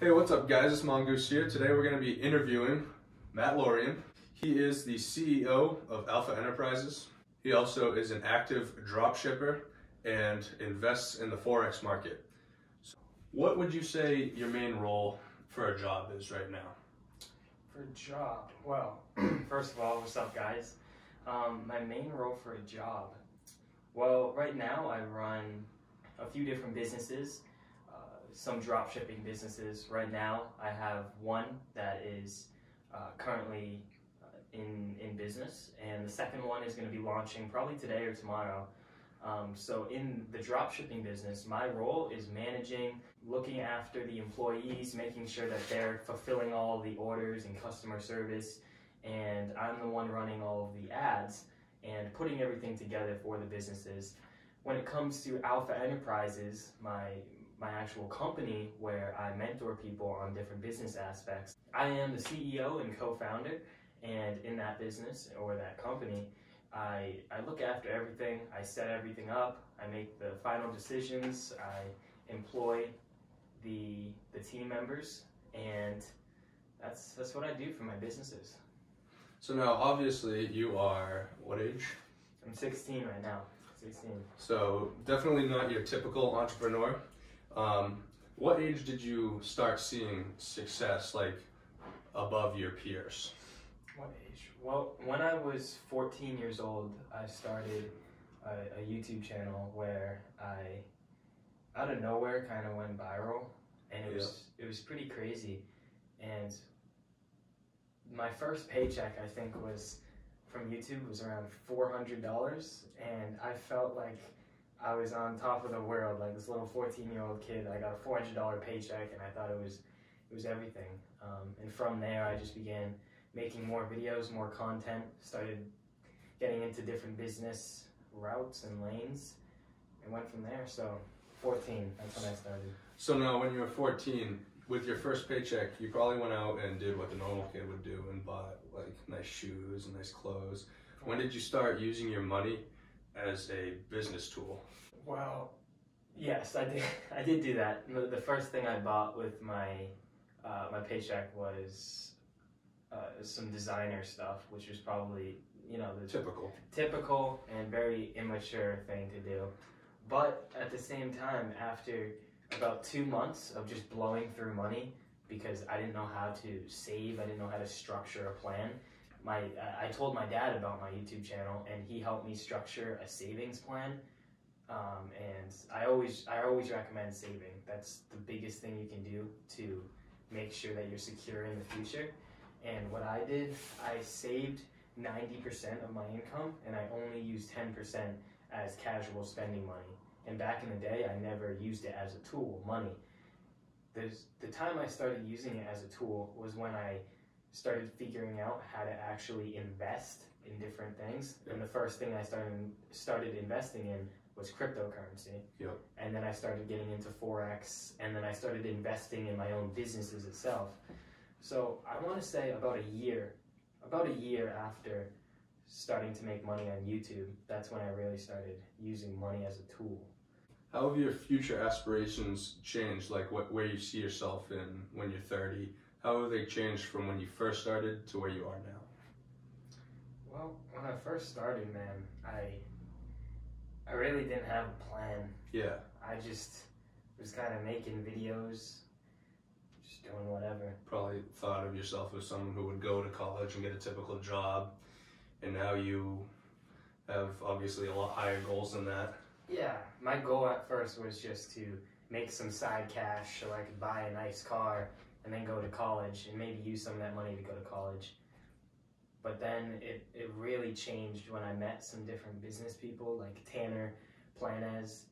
Hey, what's up guys? It's Mongoose here. Today we're going to be interviewing Matt Lorion. He is the CEO of A1PHA Enterprises. He also is an active drop shipper and invests in the Forex market. So what would you say your main role for a job is right now? For a job, well, first of all, what's up guys? My main role for a job, well, right now I run a few different businesses, some drop shipping businesses. Right now I have one that is currently in business, and the second one is going to be launching probably today or tomorrow. So in the drop shipping business, my role is managing, looking after the employees, making sure that they're fulfilling all the orders and customer service, and I'm the one running all of the ads and putting everything together for the businesses. When it comes to A1PHA Enterprises, my actual company where I mentor people on different business aspects, I am the CEO and co-founder, and in that business or that company, I look after everything, I set everything up, I make the final decisions, I employ the team members, and that's what I do for my businesses. So now obviously you are what age? I'm 16 right now, 16. So definitely not your typical entrepreneur. What age did you start seeing success like above your peers? What age? Well, when I was 14 years old, I started a YouTube channel where I, out of nowhere, kind of went viral, and it was pretty crazy. And my first paycheck, I think, was from YouTube was around $400, and I felt like I was on top of the world, like this little 14-year-old kid. I got a $400 paycheck, and I thought it was everything. And from there, I just began making more videos, more content, started getting into different business routes and lanes, and went from there. So 14, that's when I started. So now when you were 14, with your first paycheck, you probably went out and did what the normal kid would do and bought like nice shoes and nice clothes. When did you start using your money as a business tool? Well, yes, I did. I did do that. The first thing I bought with my my paycheck was some designer stuff, which was probably, you know, the typical and very immature thing to do. But at the same time, after about 2 months of just blowing through money because I didn't know how to save, I didn't know how to structure a plan, I told my dad about my YouTube channel, and he helped me structure a savings plan. And I always recommend saving. That's the biggest thing you can do to make sure that you're secure in the future. And what I did, I saved 90% of my income, and I only used 10% as casual spending money. And back in the day, I never used it as a tool, money. The time I started using it as a tool was when I started figuring out how to actually invest in different things. And the first thing I started investing in was cryptocurrency. Yep. And then I started getting into Forex, and then I started investing in my own businesses itself. So I want to say about a year after starting to make money on YouTube, that's when I really started using money as a tool. How have your future aspirations changed? Like where you see yourself in when you're 30? How have they changed from when you first started to where you are now? Well, when I first started, man, I really didn't have a plan. Yeah. I just was kind of making videos, just doing whatever. Probably thought of yourself as someone who would go to college and get a typical job, and now you have obviously a lot higher goals than that. Yeah, my goal at first was just to make some side cash so I could buy a nice car and then go to college and maybe use some of that money to go to college. But then it really changed when I met some different business people like Tanner Planez.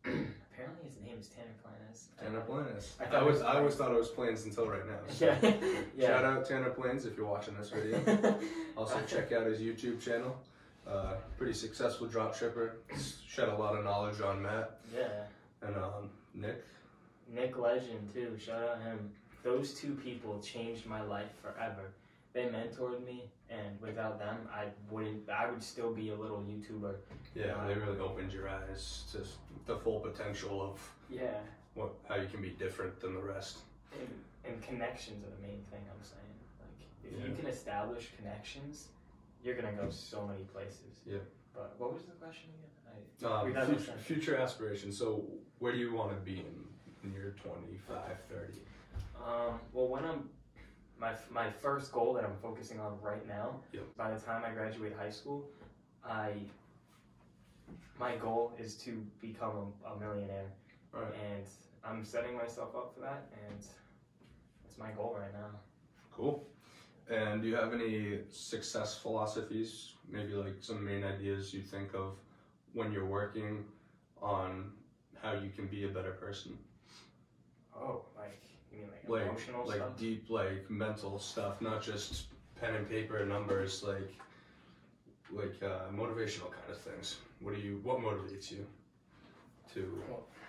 Apparently his name is Tanner Planez. Tanner Planez. I always thought it was Planes until right now. So. Yeah. Shout out Tanner Planes if you're watching this video. Also check out his YouTube channel. Pretty successful drop shipper. Shed a lot of knowledge on Matt. Yeah. And Nick. Nick Legend too. Shout out him. Those two people changed my life forever. They mentored me, and without them, I would still be a little YouTuber. Yeah, they really opened your eyes to the full potential of how you can be different than the rest. And connections are the main thing I'm saying. Like, if you can establish connections, you're gonna go so many places. Yeah. But what was the question again? Future aspirations. So where do you want to be in your 25, 30? Well, when my first goal that I'm focusing on right now, by the time I graduate high school, my goal is to become a millionaire. Right. And I'm setting myself up for that, and it's my goal right now. Cool. And do you have any success philosophies, maybe like some main ideas you think of when you're working on how you can be a better person? Oh, like, you mean like emotional stuff? Like deep, like mental stuff, not just pen and paper numbers, like motivational kind of things. What motivates you to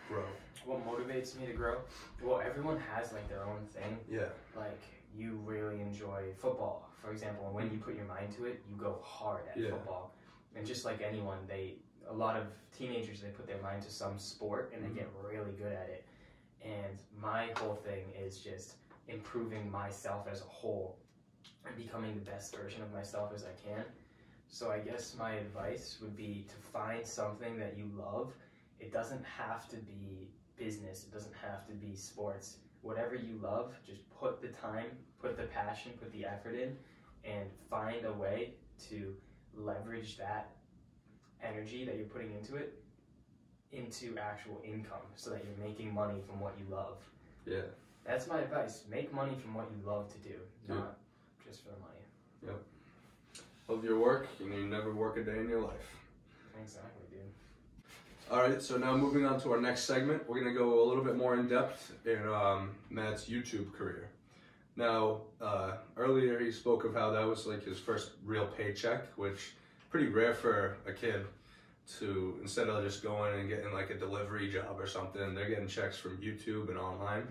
grow? What motivates me to grow? Well, everyone has like their own thing. Yeah. Like, you really enjoy football, for example, and when you put your mind to it, you go hard at football. And just like anyone, a lot of teenagers, they put their mind to some sport and they get really good at it. And my whole thing is just improving myself as a whole and becoming the best version of myself as I can. So I guess my advice would be to find something that you love. It doesn't have to be business, it doesn't have to be sports. Whatever you love, just put the time, put the passion, put the effort in, and find a way to leverage that energy that you're putting into it into actual income so that you're making money from what you love. Yeah. That's my advice. Make money from what you love to do, not just for the money. Yep. Love your work and you never work a day in your life. Exactly, dude. Alright, so now moving on to our next segment, we're going to go a little bit more in depth in Matt's YouTube career. Now, earlier he spoke of how that was like his first real paycheck, which pretty rare for a kid to, instead of just going and getting like a delivery job or something, they're getting checks from YouTube and online.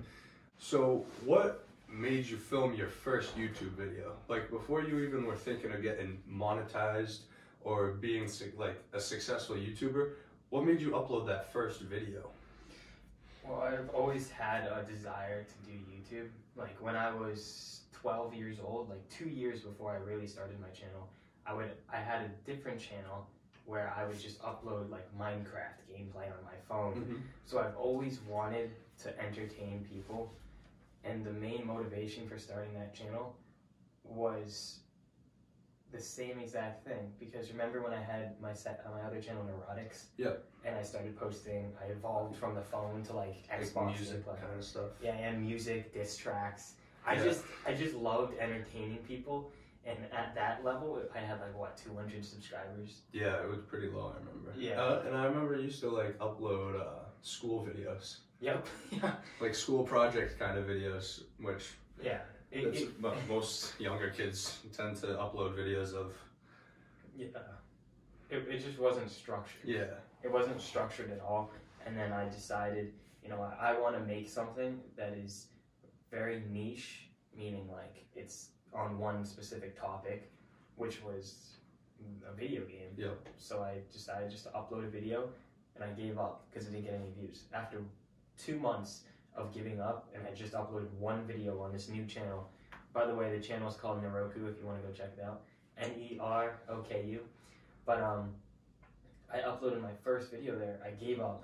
So what made you film your first YouTube video? Like before you even were thinking of getting monetized or being like a successful YouTuber, what made you upload that first video? Well, I've always had a desire to do YouTube. Like when I was 12 years old, like 2 years before I really started my channel, I had a different channel where I would just upload like Minecraft gameplay on my phone. So I've always wanted to entertain people, and the main motivation for starting that channel was the same exact thing. Because remember when I had my other channel, Neurotics? Yep. And I started posting, I evolved from the phone to like Xbox like music kind of stuff. Yeah, and music, diss tracks. I just loved entertaining people. And at that level, I had like, what, 200 subscribers? Yeah, it was pretty low, I remember. Yeah. And I remember you used to like upload school videos. Yep. Yeah. Like school project kind of videos, which most younger kids tend to upload videos of. Yeah. It just wasn't structured. Yeah. It wasn't structured at all. And then I decided, you know, I want to make something that is very niche, meaning like it's on one specific topic, which was a video game. Yep. So I decided just to upload a video, and I gave up because I didn't get any views. After 2 months of giving up, and I just uploaded one video on this new channel. By the way, the channel is called Neroku if you want to go check it out. Neroku. But I uploaded my first video there. I gave up,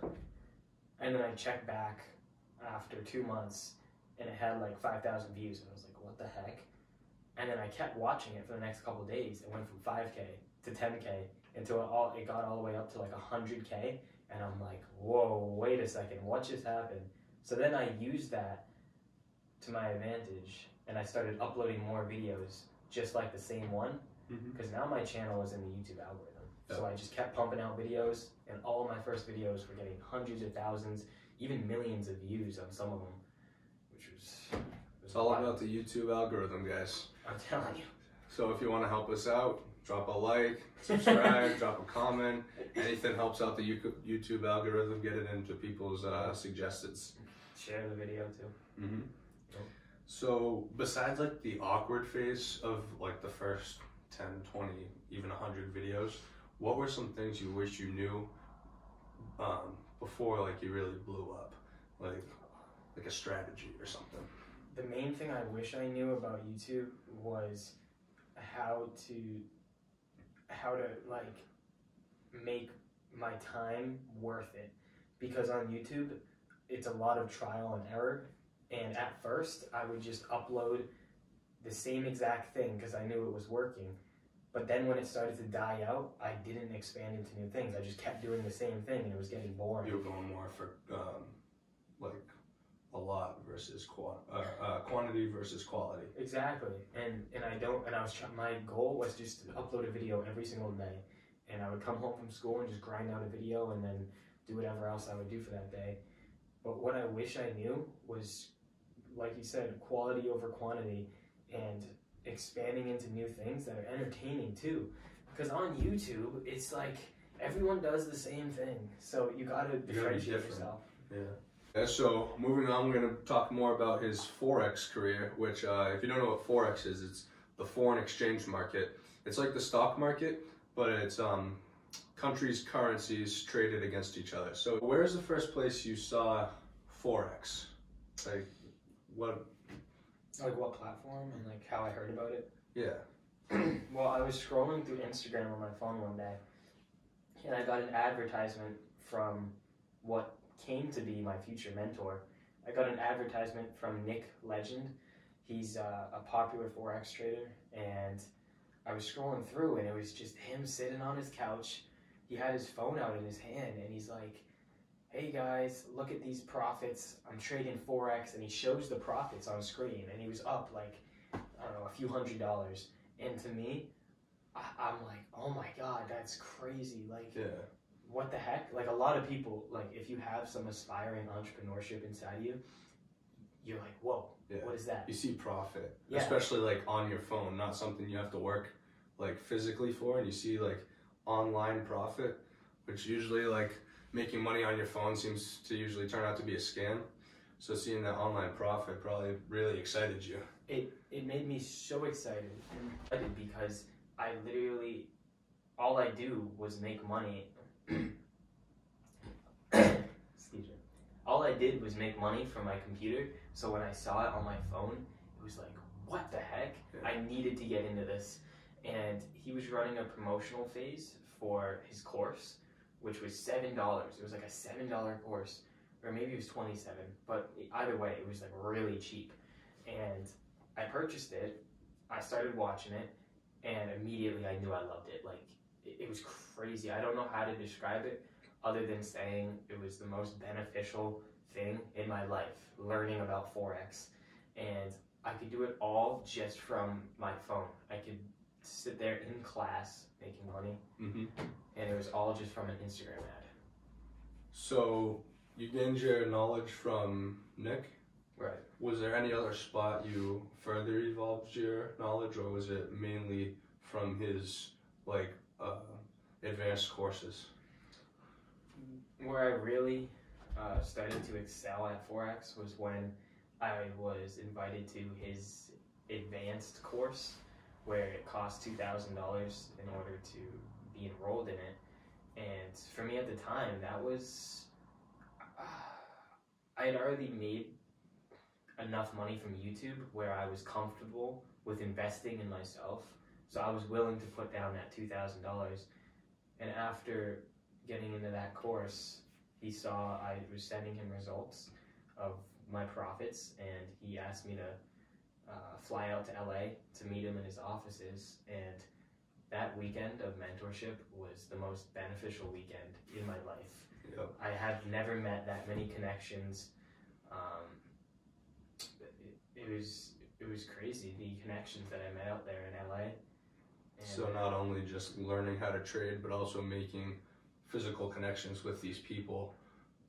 and then I checked back after 2 months, and it had like 5,000 views, and I was like, what the heck? And then I kept watching it for the next couple of days. It went from 5K to 10K until it got all the way up to like 100K. And I'm like, whoa, wait a second, what just happened? So then I used that to my advantage, and I started uploading more videos just like the same one, because now my channel is in the YouTube algorithm. Yep. So I just kept pumping out videos, and all of my first videos were getting hundreds of thousands, even millions of views on some of them, which was it's all about the YouTube algorithm, guys. I'm telling you. So if you want to help us out, drop a like, subscribe, drop a comment. Anything helps out the YouTube algorithm, get it into people's suggestions. Share the video too. Yep. So besides like the awkward phase of like the first 10, 20, even 100 videos, what were some things you wish you knew before like you really blew up? like a strategy or something? The main thing I wish I knew about YouTube was how to like make my time worth it, because on YouTube it's a lot of trial and error, and at first I would just upload the same exact thing because I knew it was working, but then when it started to die out, I didn't expand into new things. I just kept doing the same thing and it was getting boring. You were going more for like a lot versus quantity versus quality. Exactly, my goal was just to upload a video every single day, and I would come home from school and just grind out a video and then do whatever else I would do for that day. But what I wish I knew was, like you said, quality over quantity, and expanding into new things that are entertaining too. Because on YouTube, it's like everyone does the same thing, so you gotta differentiate yourself. Yeah. So moving on, we're going to talk more about his Forex career, which if you don't know what Forex is, it's the foreign exchange market. It's like the stock market, but it's countries' currencies traded against each other. So where's the first place you saw Forex? Like what platform and like how I heard about it? Yeah. Well, I was scrolling through Instagram on my phone one day, and I got an advertisement from what came to be my future mentor. I got an advertisement from Nick Legend. He's a popular Forex trader, and I was scrolling through and it was just him sitting on his couch. He had his phone out in his hand and he's like, "Hey guys, look at these profits. I'm trading Forex," and he shows the profits on screen, and he was up like, I don't know, a few $100s. And to me, I'm like, oh my God, that's crazy. Like, yeah. What the heck? Like, a lot of people, like, if you have some aspiring entrepreneurship inside you, you're like, whoa, yeah. What is that? You see profit, yeah. Especially like on your phone, not something you have to work like physically for. And you see like online profit, which usually like making money on your phone seems to usually turn out to be a scam. So seeing that online profit probably really excited you. It made me so excited because I literally, all I do was make money. Excuse me. All I did was make money from my computer. So when I saw it on my phone, it was like, what the heck? Yeah. I needed to get into this. And he was running a promotional phase for his course, which was $7. It was like a $7 course, or maybe it was $27. But either way, it was like really cheap. And I purchased it. I started watching it, and immediately I knew I loved it. Like, it was crazy. I don't know how to describe it other than saying it was the most beneficial thing in my life, learning about Forex. And I could do it all just from my phone. I could sit there in class making money, and it was all just from an Instagram ad. So you gained your knowledge from Nick? Right. Was there any other spot you further evolved your knowledge, or was it mainly from his like advanced courses? Where I really started to excel at Forex was when I was invited to his advanced course, where it cost $2,000 in order to be enrolled in it. And for me at the time, that was, I had already made enough money from YouTube where I was comfortable with investing in myself. So I was willing to put down that $2,000. And after getting into that course, he saw I was sending him results of my profits, and he asked me to fly out to LA to meet him in his offices. And that weekend of mentorship was the most beneficial weekend in my life. Yep. I have never met that many connections. It was crazy, the connections that I met out there in LA. And so not only just learning how to trade, but also making physical connections with these people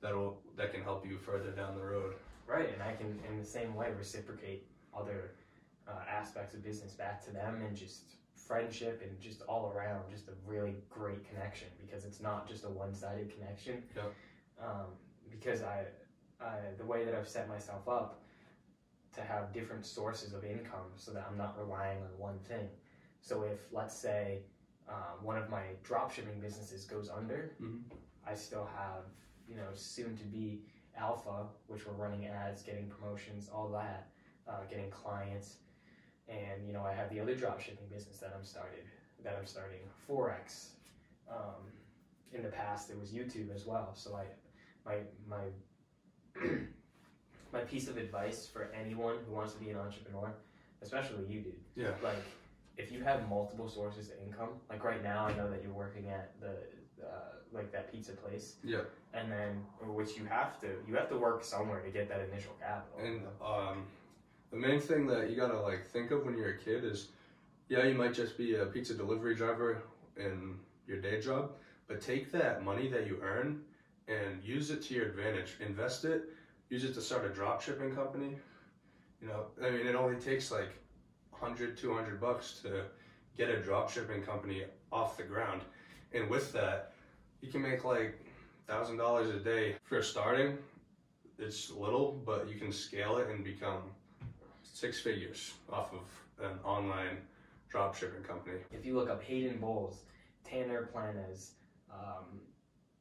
that can help you further down the road. Right, and I can, in the same way, reciprocate other aspects of business back to them, and just friendship and just all around, just a really great connection, because it's not just a one-sided connection. Yep. Because the way that I've set myself up to have different sources of income so that I'm not relying on one thing. So if, let's say, one of my dropshipping businesses goes under, I still have, soon to be AlphaB, which we're running ads, getting promotions, all that, getting clients. And, you know, I have the other drop shipping business that I'm starting, Forex. In the past, it was YouTube as well. So my piece of advice for anyone who wants to be an entrepreneur, especially you, dude. Yeah. Like, if you have multiple sources of income, like right now, I know that you're working at the like that pizza place. Yeah. And then, which you have to work somewhere to get that initial capital. And the main thing that you gotta like think of when you're a kid is, yeah, you might just be a pizza delivery driver in your day job, but take that money that you earn and use it to your advantage. Invest it, use it to start a drop shipping company. You know, I mean, it only takes like $100, $200 to get a drop shipping company off the ground. And with that, you can make like $1,000 a day. For starting, it's little, but you can scale it and become 6 figures off of an online drop shipping company. If you look up Hayden Bowles, Tanner Planes,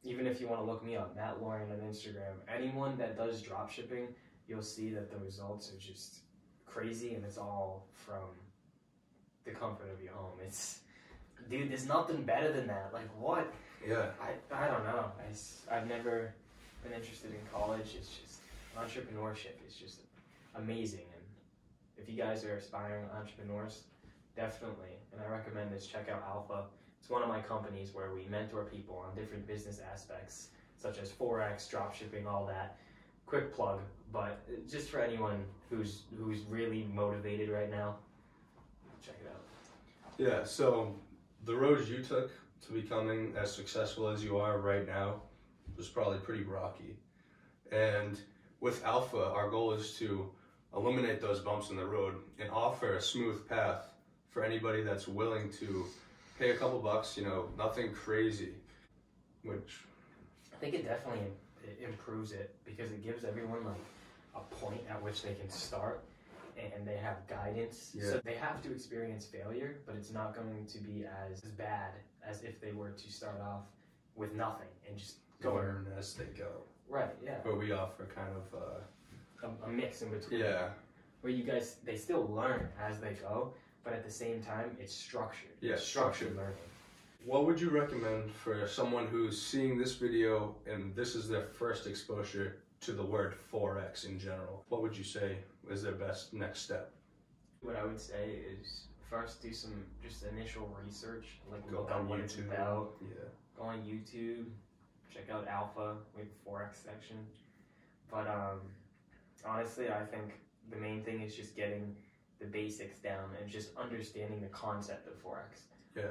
even if you want to look me up, Matt Lorion on Instagram, anyone that does drop shipping, you'll see that the results are just crazy, and it's all from the comfort of your home. It's, dude, there's nothing better than that. Like, what? Yeah. I don't know. I've never been interested in college. It's just, entrepreneurship is just amazing. And if you guys are aspiring entrepreneurs, definitely, and I recommend this, check out AlphaB. It's one of my companies where we mentor people on different business aspects, such as Forex, drop shipping, all that. Quick plug, but just for anyone who's really motivated right now, check it out. Yeah, so the road you took to becoming as successful as you are right now was probably pretty rocky. And with AlphaB, our goal is to eliminate those bumps in the road and offer a smooth path for anybody that's willing to pay a couple bucks, you know, nothing crazy, which I think it definitely improves it because it gives everyone like a point at which they can start and they have guidance. Yeah. So they have to experience failure, but it's not going to be as bad as if they were to start off with nothing and just go learn as they go. Right, yeah. But we offer kind of a mix in between. Yeah. Where you guys, they still learn as they go, but at the same time, it's structured. Yeah, it's structured learning. What would you recommend for someone who's seeing this video and this is their first exposure to the word Forex in general? What would you say is their best next step? What I would say is first do some just initial research, like Go look on on what YouTube. it's about. Yeah. Go on YouTube, check out AlphaB, we have a Forex section. But honestly, I think the main thing is just getting the basics down and just understanding the concept of Forex. Yeah.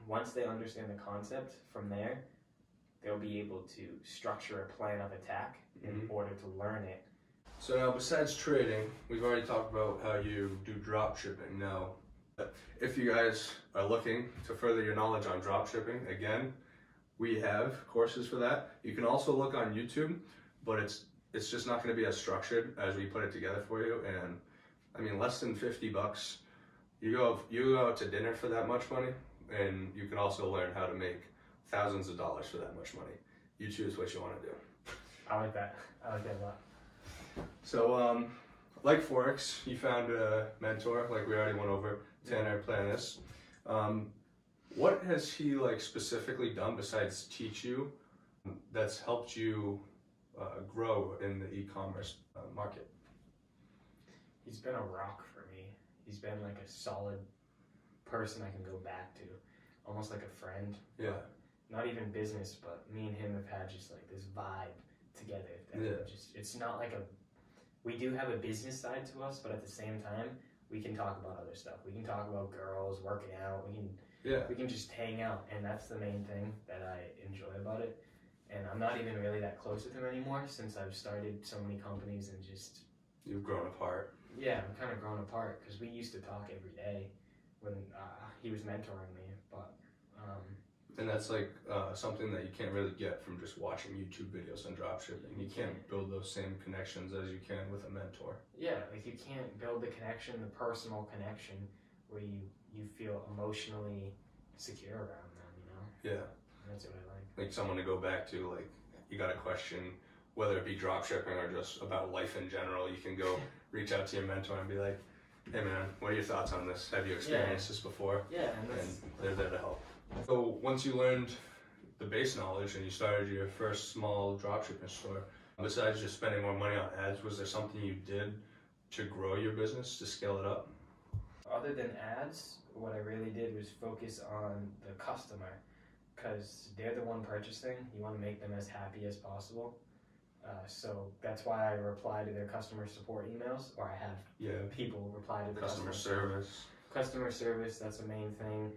Once they understand the concept, from there, they'll be able to structure a plan of attack in order to learn it. So now, besides trading, we've already talked about how you do drop shipping. Now, if you guys are looking to further your knowledge on drop shipping, again, we have courses for that. You can also look on YouTube, but it's just not going to be as structured as we put it together for you. And I mean, less than $50. You go out to dinner for that much money, and you can also learn how to make thousands of dollars for that much money. You choose what you want to do. I like that. I like that a lot. So, like Forex, you found a mentor, like we already went over, Tanner Planes. What has he like specifically done besides teach you that's helped you grow in the e-commerce market? He's been a rock for me. He's been like a solid person I can go back to, almost like a friend. Yeah. Not even business, but me and him have had just like this vibe together. That it's not like we do have a business side to us, but at the same time, we can talk about other stuff. We can talk about girls, working out. We can just hang out, and that's the main thing that I enjoy about it. And I'm not even really that close with him anymore since I've started so many companies and just... You've grown apart. Yeah, I'm kind of grown apart because we used to talk every day when he was mentoring me, but... And that's like something that you can't really get from just watching YouTube videos on dropshipping. You can't build those same connections as you can with a mentor. Yeah, like you can't build the connection, the personal connection, where you feel emotionally secure around them, you know? Yeah. That's what I like. Like someone to go back to, like you got a question whether it be drop shipping or just about life in general, you can go reach out to your mentor and be like, hey man, what are your thoughts on this? Have you experienced this before? Yeah, and they're there to help. So once you learned the base knowledge and you started your first small dropshipping store, besides just spending more money on ads, was there something you did to grow your business, to scale it up? Other than ads, what I really did was focus on the customer, because they're the one purchasing. You want to make them as happy as possible. So that's why I reply to their customer support emails, or I have people reply to the customer service. Customer service, that's the main thing.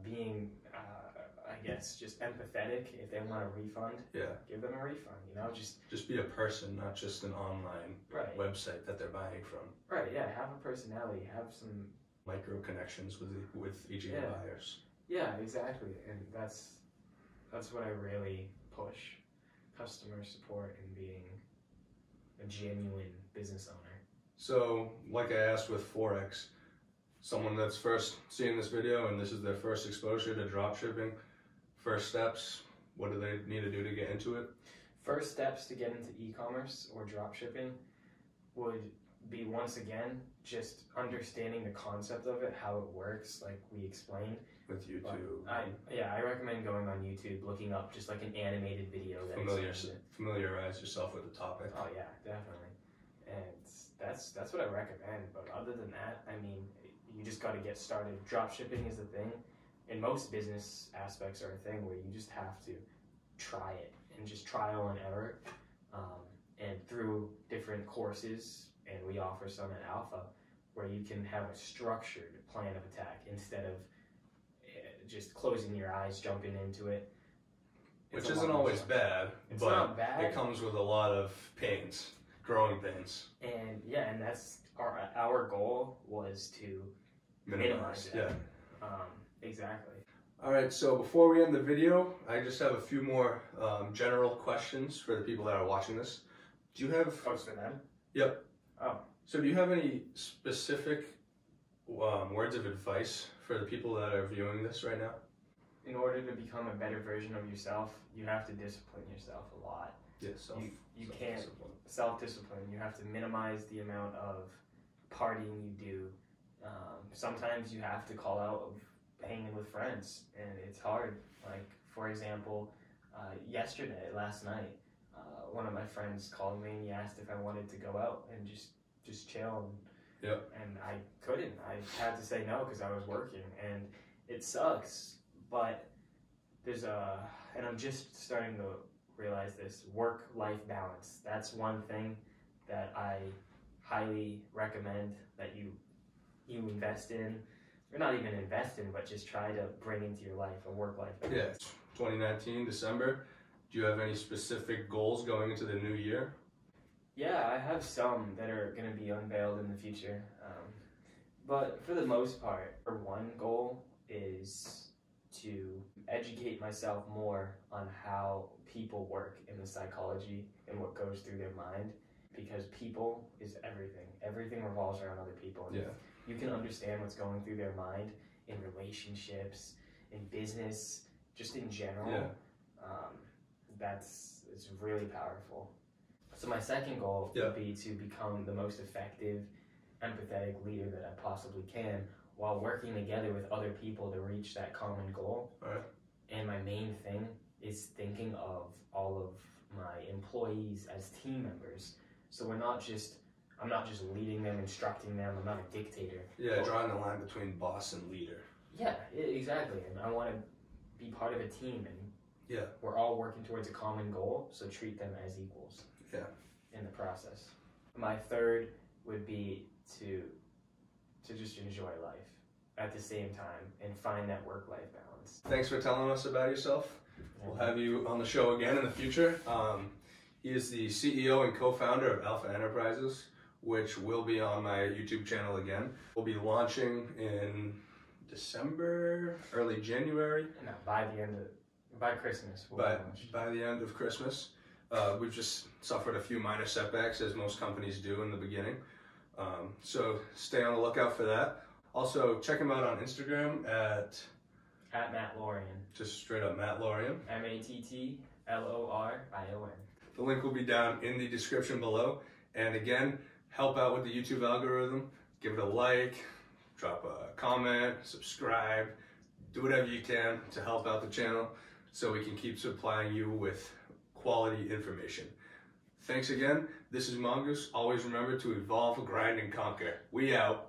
Being, I guess, just empathetic. If they want a refund, give them a refund. You know, just be a person, not just an online website that they're buying from. Right. Yeah. Have a personality. Have some micro connections with each of your buyers. Yeah. Exactly. And that's what I really push. Customer support and being a genuine business owner. So, like I asked with Forex, someone that's first seeing this video and this is their first exposure to dropshipping, first steps, what do they need to do to get into it? First steps to get into e-commerce or dropshipping would be, once again, just understanding the concept of it, how it works, like we explained. With YouTube. I recommend going on YouTube, looking up just like an animated video. Familiarize yourself with the topic. Oh yeah, definitely. And that's what I recommend. But other than that, I mean, you just got to get started. Dropshipping is a thing, and most business aspects are a thing where you just have to try it and just trial and error. And through different courses, and we offer some at Alpha, where you can have a structured plan of attack instead of just closing your eyes, jumping into it. Which isn't always bad, it's but not bad. It comes with a lot of pains, growing pains. And and that's our goal was to minimize that. Exactly. All right, so before we end the video, I just have a few more general questions for the people that are watching this. Do you have... Oh, it's for them? Yep. Oh. So do you have any specific words of advice for the people that are viewing this right now? In order to become a better version of yourself, you have to discipline yourself a lot. Yes, you can't self-discipline. You have to minimize the amount of partying you do. Sometimes you have to call out of hanging with friends, and it's hard. Like, for example, last night, one of my friends called me and he asked if I wanted to go out and just chill. And I couldn't. I had to say no because I was working, and it sucks. But there's and I'm just starting to realize this, work-life balance. That's one thing that I highly recommend that you invest in, or not even invest in, but just try to bring into your life, a work-life balance. Yeah, 2019, December. Do you have any specific goals going into the new year? Yeah, I have some that are going to be unveiled in the future. But for the most part, one goal is to educate myself more on how people work in the psychology and what goes through their mind, because people is everything. Everything revolves around other people. And you can understand what's going through their mind in relationships, in business, just in general. It's really powerful. So my second goal would be to become the most effective, empathetic leader that I possibly can, while working together with other people to reach that common goal. And my main thing is thinking of all of my employees as team members. So I'm not just leading them, instructing them. I'm not a dictator. Yeah, drawing the line between boss and leader. Yeah, exactly. And I want to be part of a team, and we're all working towards a common goal, so treat them as equals in the process. My third would be to just enjoy life at the same time and find that work-life balance. Thanks for telling us about yourself. We'll have you on the show again in the future. He is the CEO and co-founder of AlphaB Enterprises, which will be on my YouTube channel again. We'll be launching in December, early January. No, by Christmas. By the end of Christmas. We've just suffered a few minor setbacks, as most companies do in the beginning. So stay on the lookout for that. Also, check him out on Instagram at Matt Lorion. Just straight up Matt Lorion. MattLorion. The link will be down in the description below. And again, help out with the YouTube algorithm. Give it a like, drop a comment, subscribe, do whatever you can to help out the channel so we can keep supplying you with quality information. Thanks again. This is Mongoose. Always remember to evolve, grind, and conquer. We out.